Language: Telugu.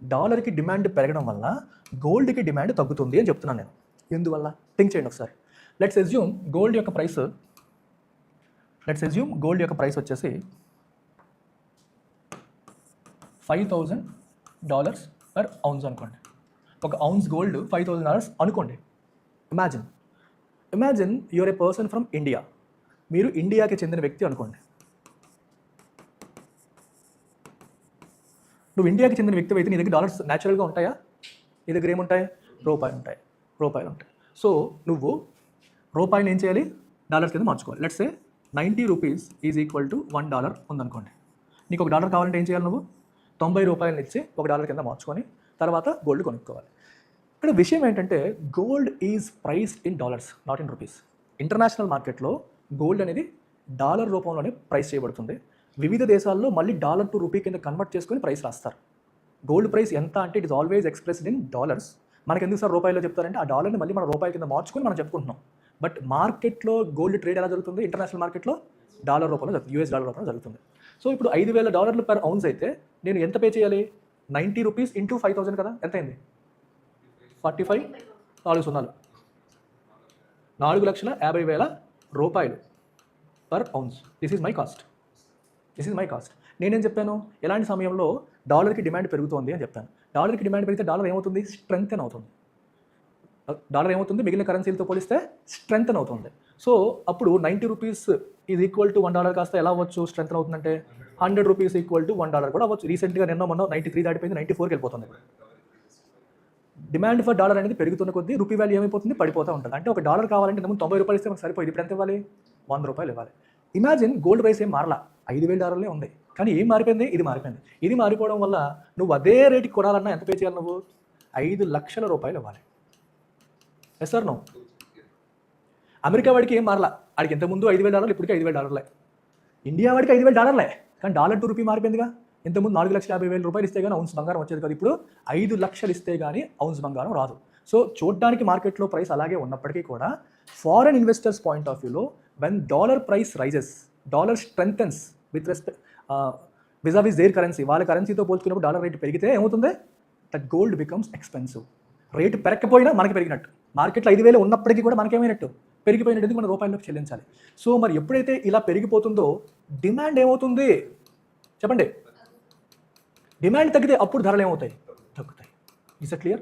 డాలర్కి డిమాండ్ పెరగడం వల్ల గోల్డ్కి డిమాండ్ తగ్గుతుంది అని చెప్తున్నాను నేను. ఎందువల్ల థింక్ చేయండి ఒకసారి. లెట్స్ అజ్యూమ్ గోల్డ్ యొక్క ప్రైస్ వచ్చేసి $5,000 పర్ ఔన్స్ అనుకోండి. ఒక ఔన్స్ గోల్డ్ $5,000 అనుకోండి. Imagine you are a person from India. మీరు ఇండియాకి చెందిన వ్యక్తి అనుకోండి. నువ్వు ఇండియాకి చెందిన వ్యక్తి అయితే నీ దగ్గర డాలర్స్ న్యాచురల్గా ఉంటాయా? నీ దగ్గర ఏముంటాయి? రూపాయలు ఉంటాయి. సో నువ్వు రూపాయలు ఏం చేయాలి? డాలర్స్ కింద మార్చుకోవాలి. Let's say 90 rupees is equal to $1 ఉందనుకోండి. నీకు $1 కావాలంటే ఏం చేయాలి? నువ్వు 90 రూపాయలు ఇచ్చి $1 కింద మార్చుకొని తర్వాత గోల్డ్ కొనుక్కోవాలి. ఇక్కడ విషయం ఏంటంటే gold is priced in dollars, not in rupees. International మార్కెట్లో గోల్డ్ అనేది డాలర్ రూపంలోనే ప్రైస్ చేయబడుతుంది. వివిధ దేశాల్లో మళ్ళీ డాలర్ టు రూపీ కింద కన్వర్ట్ చేసుకొని ప్రైస్ రాస్తారు. గోల్డ్ ప్రైస్ ఎంత అంటే it is always expressed in dollars. మనకి ఎందుకు సార్ రూపాయల్లో చెప్తారంటే ఆ డాలర్ని మళ్ళీ మన రూపాయల కింద మార్చుకొని మనం చెప్పుకుంటున్నాం. బట్ మార్కెట్లో గోల్డ్ ట్రేడ్ ఎలా జరుగుతుంది? ఇంటర్నేషనల్ మార్కెట్లో డాలర్ రూపంలో జరుగుతుంది, US డాలర్ రూపంలో జరుగుతుంది. సో ఇప్పుడు $5,000 పర్ ఔన్స్ అయితే నేను ఎంత పే చేయాలి? 90 రూపీస్ ఇంటూ 5,000 కదా, ఎంత అయింది? 45, 4,50,000 రూపాయలు per ounce. This is my cast. నేనేం చెప్పాను? ఎలాంటి సమయంలో డాలర్కి డిమాండ్ పెరుగుతోంది అని చెప్పాను. డాలర్కి డిమాండ్ పెరిగితే డాలర్ ఏమవుతుంది? స్ట్రెంగ్తెన్ అవుతుంది. డాలర్ ఏమవుతుంది? మిగిలిన కరెన్సీలతో పోలిస్తే స్ట్రెంగ్తెన్ అవుతుంది. సో అప్పుడు 90 రూపీస్ ఈజ్ ఈక్వల్ టు $1 కాస్త ఎలా అవ్వచ్చు? స్ట్రెంగ్తెన్ అవుతుందంటే 100 రూపీస్ ఈక్వల్ టు $1 కూడా అవ్వచ్చు. రీసెంట్గా మొన్న 93 దాటిపోయింది, 94కి వెళ్ళిపోతుంది. డిమాండ్ ఫర్ డాలర్ అనేది పెరుగుతున్న కొద్దీ రూపీ వాల్యూ ఏమైపోతుంది? పడిపోతూ ఉంటుంది. అంటే ఒక డాలర్ కావాలంటే ఇంతకుముందు $90 ఇస్తే మనకు సరిపోయింది. ఇప్పుడు ఎంత ఇవ్వాలి? $100 ఇవ్వాలి. ఇమాజిన్ గోల్డ్ ప్రైస్ ఏం మారలా, $5,000 ఉంది. కానీ ఏం మారిపోయింది? ఇది మారిపోయింది. ఇది మారిపోవడం వల్ల నువ్వు అదే రేటుకి కొనాలన్నా ఎంత పే చేయాలి? నువ్వు $5,00,000 ఇవ్వాలి. Yes sir no? అమెరికా వాడికి ఏం మారలా, వాడికి ఇంతకుముందు $5,000, ఇప్పటికే $5,000. ఇండియా వాడికి $5,000, కానీ డాలర్ టు రూపీ మారిపోయిందిగా. ఇంతకుముందు $4,50,000 ఇస్తే కానీ ఔన్స్ బంగారం వచ్చేది కాదు. ఇప్పుడు 5,00,000 ఇస్తే కానీ ఔన్స్ బంగారం రాదు. సో చూడడానికి మార్కెట్లో ప్రైస్ అలాగే ఉన్నప్పటికీ కూడా ఫారెన్ ఇన్వెస్టర్స్ పాయింట్ ఆఫ్ వ్యూలో when dollar price rises, dollar strengthens with respect vis-a-vis their currency, వాళ్ళ కరెన్సీతో పోల్చుకున్నప్పుడు డాలర్ రేటు పెరిగితే ఏమవుతుంది? That gold becomes expensive. Rate పెరగకపోయినా మనకి పెరిగినట్టు. మార్కెట్లో 5,000 ఉన్నప్పటికీ కూడా మనకేమైనట్టు? పెరిగిపోయినట్టు మన రూపాయలకు చెల్లించాలి. సో మరి ఎప్పుడైతే ఇలా పెరిగిపోతుందో డిమాండ్ ఏమవుతుంది? చెప్పండి. డిమాండ్ తగ్గితే అప్పుడు ధరలు ఏమవుతాయి? తగ్గుతాయి. Is it clear?